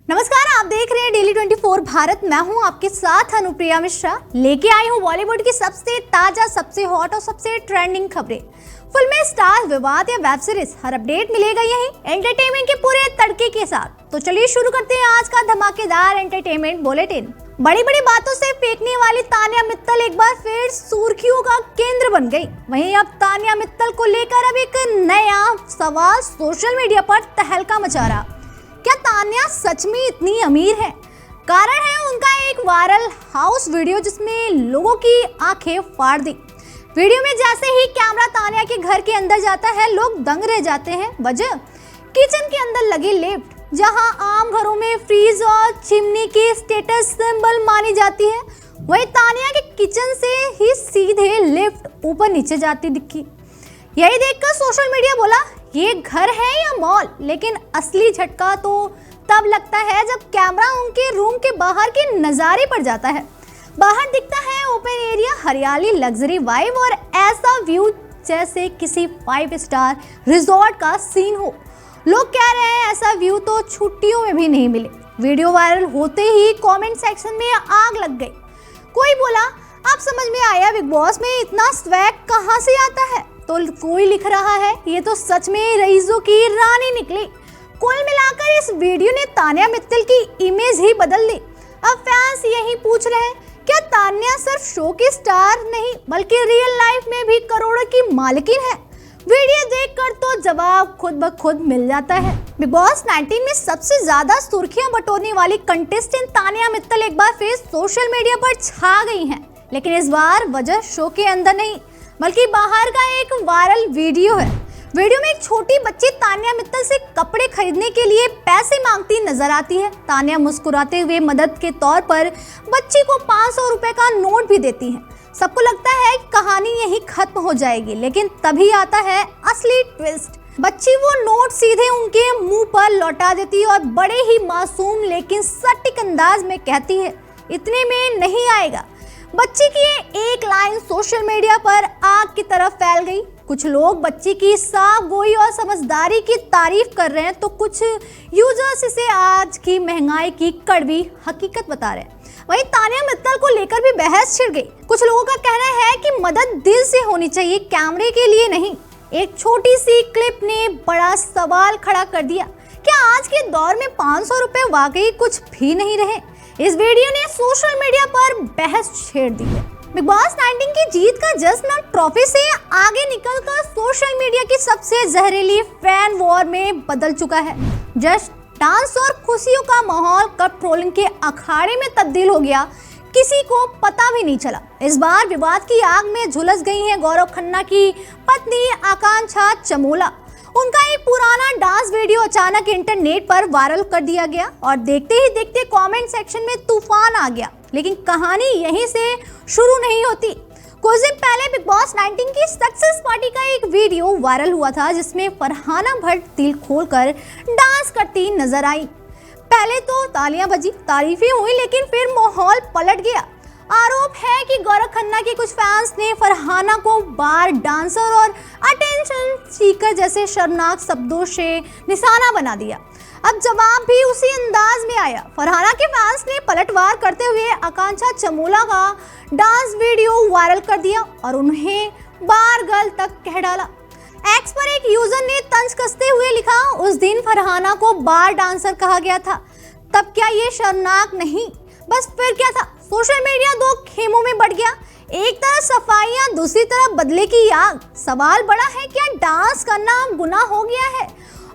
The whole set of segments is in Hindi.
नमस्कार, आप देख रहे हैं डेली 24 भारत। मैं हूं आपके साथ अनुप्रिया मिश्रा। लेके आई हूं बॉलीवुड की सबसे ताजा, सबसे हॉट और सबसे ट्रेंडिंग खबरें। फिल्में, स्टार, विवाद या वेब सीरीज, हर अपडेट मिलेगा यहीं एंटरटेनमेंट के पूरे तड़के के साथ। तो चलिए शुरू करते हैं आज का धमाकेदार एंटरटेनमेंट बुलेटिन। बड़ी बड़ी बातों से फेंकने वाली तान्या मित्तल एक बार फिर सुर्खियों का केंद्र बन गई। वहीं अब तान्या मित्तल को लेकर अब एक नया सवाल सोशल मीडिया पर तहलका मचा रहा। क्या तान्या सच में इतनी अमीर है? कारण है उनका एक वायरल हाउस वीडियो जिसमें लोगों की आंखें फाड़ दी। वीडियो में जैसे ही कैमरा तान्या के घर के अंदर जाता है, लोग दंग रह जाते हैं। वजह किचन के अंदर लगी लिफ्ट, जहां आम घरों में फ्रीज और चिमनी की स्टेटस सिंबल मानी जाती है, वहीं तान्या के किचन से ही सीधे लिफ्ट ऊपर नीचे जाती दिखी। यही देखकर सोशल मीडिया बोला ये घर है या मॉल। लेकिन असली झटका तो तब लगता है जब कैमरा उनके रूम के बाहर के नज़ारे पर जाता है। बाहर दिखता है ओपन एरिया, हरियाली, लग्जरी वाइब और ऐसा व्यू जैसे किसी 5 स्टार रिजॉर्ट का सीन हो। लोग कह रहे हैं ऐसा व्यू तो छुट्टियों में भी नहीं मिले। वीडियो वायरल होते ही कमेंट सेक्शन में आग लग गई। कोई बोला अब समझ में आया बिग बॉस में इतना स्वैग कहां से आता है, तो कोई लिख रहा है ये तो सच में रईसों की रानी निकली। कुल मिलाकर इस वीडियो ने तान्या मित्तल की इमेज ही बदल दी। अब फैंस यही पूछ रहे हैं क्या तान्या सिर्फ शो की स्टार नहीं बल्कि रियल लाइफ में भी करोड़ों की मालकिन है? वीडियो देखकर तो जवाब खुद ब खुद मिल जाता है। बिग बॉस 19 में सबसे ज्यादा सुर्खियां बटोरने वाली कंटेस्टेंट तान्या मित्तल एक बार फिर सोशल मीडिया पर छा गई हैं। लेकिन इस बार वजह शो के अंदर नहीं बल्कि बाहर का एक वायरल वीडियो है। वीडियो में एक छोटी बच्ची तान्या मित्तल से कपड़े खरीदने के लिए पैसे मांगती नजर आती है। तान्या मुस्कुराते हुए मदद के तौर पर बच्ची को 500 रुपए का नोट भी देती है। सबको लगता है कहानी यही खत्म हो जाएगी, लेकिन तभी आता है असली ट्विस्ट। बच्ची वो नोट सीधे उनके मुंह पर लौटा देती है और बड़े ही मासूम लेकिन सटीक अंदाज में कहती है इतने में नहीं आएगा। बच्ची की एक लाइन सोशल मीडिया पर आग की तरफ फैल गई। कुछ लोग बच्ची की साफ गोई और समझदारी की तारीफ कर रहे हैं, तो कुछ यूजर्स इसे आज की महंगाई की कड़वी हकीकत बता रहे हैं। वहीं तान्या मित्तल को लेकर भी बहस छिड़ गई। कुछ लोगों का कहना है कि मदद दिल से होनी चाहिए, कैमरे के लिए नहीं। एक छोटी सी क्लिप ने बड़ा सवाल खड़ा कर दिया, क्या आज के दौर में 500 रुपए वाकई कुछ भी नहीं रहे? इस वीडियो ने सोशल मीडिया पर बहस छेड़ दी है। बिग बॉस 19 की जीत का जश्न ट्रॉफी से आगे निकलकर सोशल मीडिया की सबसे जहरीली फैन वॉर में बदल चुका है। जस्ट डांस और खुशियों का माहौल कब ट्रोलिंग के अखाड़े में तब्दील हो गया, किसी को पता भी नहीं चला। इस बार विवाद की आग में झुलस गई हैं गौरव खन्ना की पत्नी आकांक्षा चमोला। उनका एक पुराना डांस वीडियो अचानक इंटरनेट पर वायरल कर दिया गया और देखते ही देखते कमेंट सेक्शन में तूफान आ गया। लेकिन कहानी यहीं से शुरू नहीं होती। कुछ दिन पहले बिग बॉस 19 की सक्सेस पार्टी का एक वीडियो वायरल हुआ था जिसमें फरहाना भट्ट दिल खोलकर डांस करती नजर आई। पहले तो तालियां बजी, तारीफें हुई, लेकिन फिर माहौल पलट गया। आरोप है कि गौरव खन्ना के कुछ फैंस ने फरहाना को बार डांसर और अटेंशन सीकर जैसे शर्मनाक शब्दों से निशाना बना दिया। अब जवाब भी उसी अंदाज में आया। फरहाना के फैंस ने पलटवार करते हुए आकांक्षा चमोला का डांस वीडियो वायरल कर दिया और उन्हें बार गर्ल तक कह डाला। एक्स पर एक यूजर ने तंज कसते हुए लिखा, उस दिन फरहाना को बार डांसर कहा गया था, तब क्या ये शर्मनाक नहीं? बस फिर क्या था? सोशल मीडिया दो खेमों में बढ़ गया। एक तरफ सफाइयां, दूसरी तरफ बदले की आग। सवाल बड़ा है, क्या डांस करना गुनाह हो गया है?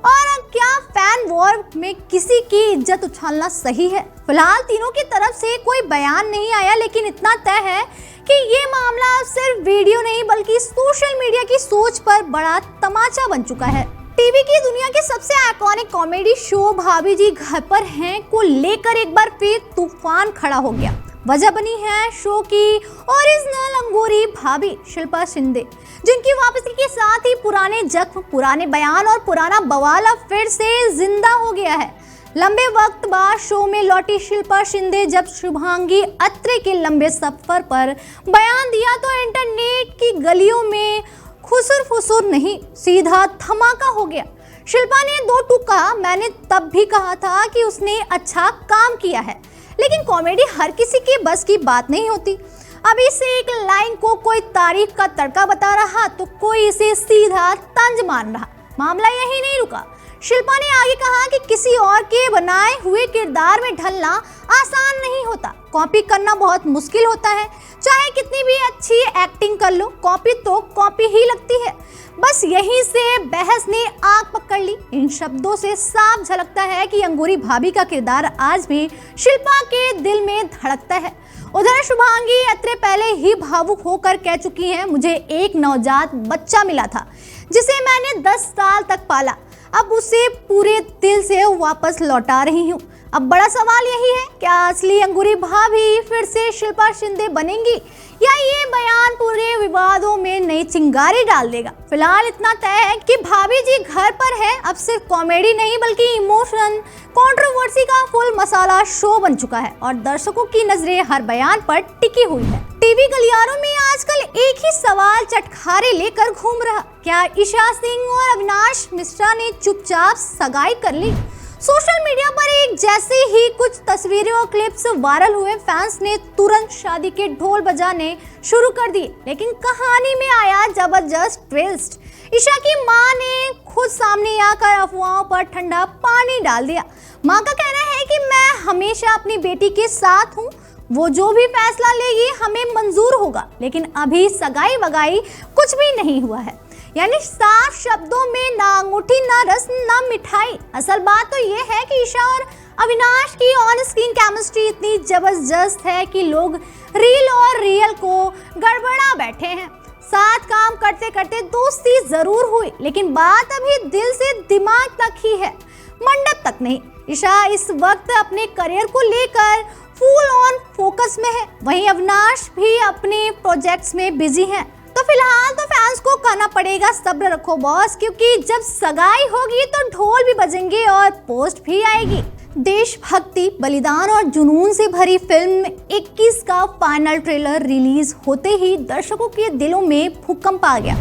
और क्या फैन वॉर में किसी की इज्जत उछालना सही है? फिलहाल तीनों की तरफ से कोई बयान नहीं आया, लेकिन इतना तय है कि ये मामला सिर्फ वीडियो नहीं बल्कि सोशल मीडिया की सोच पर बड़ा तमाचा बन चुका है। टीवी की दुनिया के सबसे आइकॉनिक कॉमेडी शो भाभी जी घर पर हैं को लेकर एक बार फिर तूफान खड़ा हो गया। वजह बनी है शो की ओरिजिनल अंगूरी भाभी शिल्पा शिंदे, जिनकी वापसी के साथ ही पुराने जख्म, पुराने बयान और पुराना बवाल अब फिर से जिंदा हो गया है। लंबे वक्त बाद शो में लौटी शिल्पा शिंदे जब शुभांगी अत्रे के लंबे सफर पर बयान दिया तो इंटरनेट की गलियों में खुसुर फुसुर नहीं, सीधा धमाका हो गया। शिल्पा ने दो टूक कहा, मैंने तब भी कहा था कि उसने अच्छा काम किया है, लेकिन कॉमेडी हर किसी के बस की बात नहीं होती। अभी से एक लाइन को कोई तारीफ का तड़का बता रहा तो कोई इसे सीधा तंज मान रहा। मामला यही नहीं रुका। शिल्पा ने आगे कहा कि किसी और के बनाए हुए किरदार में ढलना आसान नहीं होता, कॉपी करना बहुत मुश्किल होता है। चाहे कितनी भी अच्छी एक्टिंग कर लो, कॉपी तो कॉपी ही लगती है। बस यहीं से बहस ने आग पकड़ ली। इन शब्दों से साफ झलकता है कि अंगूरी भाभी का किरदार आज भी शिल्पा के दिल में धड़कता है। उधर शुभांगी अत्रे पहले ही भावुक होकर कह चुकी हैं, मुझे एक नवजात बच्चा मिला था जिसे मैंने 10 साल तक पाला, अब उसे पूरे दिल से वापस लौटा रही हूँ। अब बड़ा सवाल यही है, क्या असली अंगूरी भाभी फिर से शिल्पा शिंदे बनेंगी या ये बयान पूरे विवादों में नई चिंगारी डाल देगा। फिलहाल इतना तय है कि भाभी जी घर पर है। अब सिर्फ कॉमेडी नहीं बल्कि इमोशन कंट्रोवर्सी का फुल मसाला शो बन चुका है और दर्शकों की नजरें हर बयान पर टिकी हुई है। टीवी गलियारों में आजकल एक ही सवाल चटखारे लेकर घूम रहा, क्या ईशा सिंह और अविनाश मिश्रा ने चुपचाप सगाई कर ली। सोशल मीडिया पर एक जैसे ही कुछ तस्वीरें और क्लिप्स वायरल हुए, फैंस ने तुरंत शादी के ढोल बजाने शुरू कर दिए। लेकिन कहानी में आया जबरदस्त ट्विस्ट। ईशा की मां ने खुद सामने आकर अफवाहों पर ठंडा पानी डाल दिया। मां का कहना है कि मैं हमेशा अपनी बेटी के साथ हूँ, वो जो भी फैसला लेगी हमें मंजूर होगा, लेकिन अभी सगाई वगाई कुछ भी नहीं हुआ है। यानी साफ शब्दों में ना अंगूठी ना रस्म ना मिठाई। असल बात तो ये है कि ईशा और अविनाश की ऑन स्क्रीन केमिस्ट्री इतनी जबरदस्त है कि लोग रील और रियल को गड़बड़ा बैठे हैं। साथ काम करते करते दोस्ती जरूर हुई, लेकिन बात अभी दिल से दिमाग तक ही है, मंडप तक नहीं। ईशा इस वक्त अपने करियर को लेकर फुल ऑन फोकस में है, वहीं अविनाश भी अपने प्रोजेक्ट्स में बिजी हैं। तो फिलहाल तो फैंस को कहना पड़ेगा सब्र रखो बॉस, क्योंकि जब सगाई होगी तो ढोल भी बजेंगे और पोस्ट भी आएगी। देशभक्ति, बलिदान और जुनून से भरी फिल्म 21 का फाइनल ट्रेलर रिलीज होते ही दर्शकों के दिलों में भूकंप आ गया।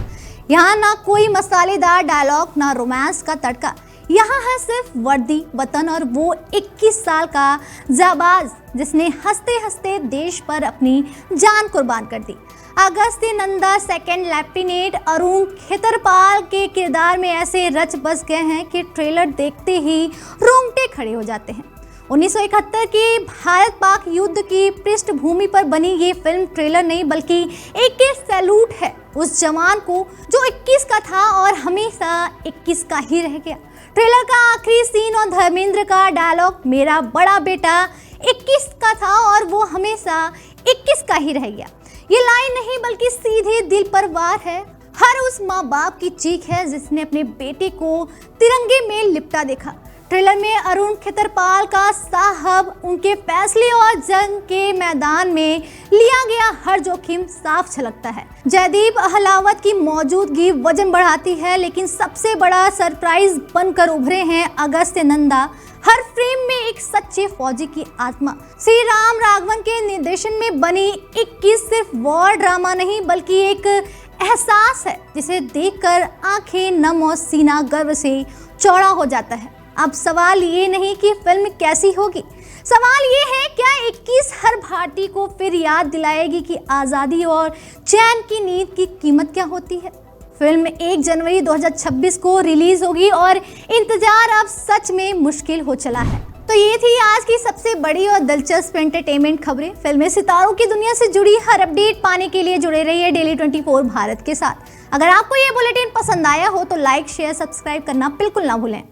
यहाँ ना कोई मसालेदार डायलॉग, ना रोमांस का तड़का, यहाँ है सिर्फ वर्दी, वतन और वो 21 साल का जाबाज जिसने हंसते हंसते देश पर अपनी जान कुर्बान कर दी। अगस्त्य नंदा सेकंड लेफ्टिनेंट अरुण खेतरपाल के किरदार में ऐसे रच बस गए हैं कि ट्रेलर देखते ही रोंगटे खड़े हो जाते हैं। 1971 के भारत पाक युद्ध की पृष्ठभूमि पर बनी ये फिल्म ट्रेलर नहीं बल्कि एक सैल्यूट है उस जवान को जो 21 का था और हमेशा 21 का ही रह गया। ट्रेलर का आखिरी सीन और धर्मेंद्र का डायलॉग, मेरा बड़ा बेटा 21 का था और वो हमेशा 21 का ही रह गया, ये लाइन नहीं बल्कि सीधे दिल पर वार है। हर उस माँ बाप की चीख है जिसने अपने बेटे को तिरंगे में लिपटा देखा। ट्रेलर में अरुण खेतरपाल का साहब, उनके फैसले और जंग के मैदान में लिया गया हर जोखिम साफ झलकता है। जयदीप अहलावत की मौजूदगी वजन बढ़ाती है, लेकिन सबसे बड़ा सरप्राइज बनकर उभरे हैं अगस्त्य नंदा। हर फ्रेम में एक सच्चे फौजी की आत्मा। श्री राम राघवन के निर्देशन में बनी 21 सिर्फ वॉर ड्रामा नहीं बल्कि एक एहसास है जिसे देखकर आंखें नम और सीना गर्व से चौड़ा हो जाता है। अब सवाल ये नहीं कि फिल्म कैसी होगी, सवाल ये है क्या 21 हर भारतीय को फिर याद दिलाएगी कि आज़ादी और चैन की नींद की कीमत क्या होती है। फिल्म 1 जनवरी 2026 को रिलीज होगी और इंतजार अब सच में मुश्किल हो चला है। तो ये थी आज की सबसे बड़ी और दिलचस्प एंटरटेनमेंट खबरें। फिल्में सितारों की दुनिया से जुड़ी हर अपडेट पाने के लिए जुड़े रहिए डेली 24 भारत के साथ। अगर आपको ये बुलेटिन पसंद आया हो तो लाइक, शेयर, सब्सक्राइब करना बिल्कुल ना भूलें।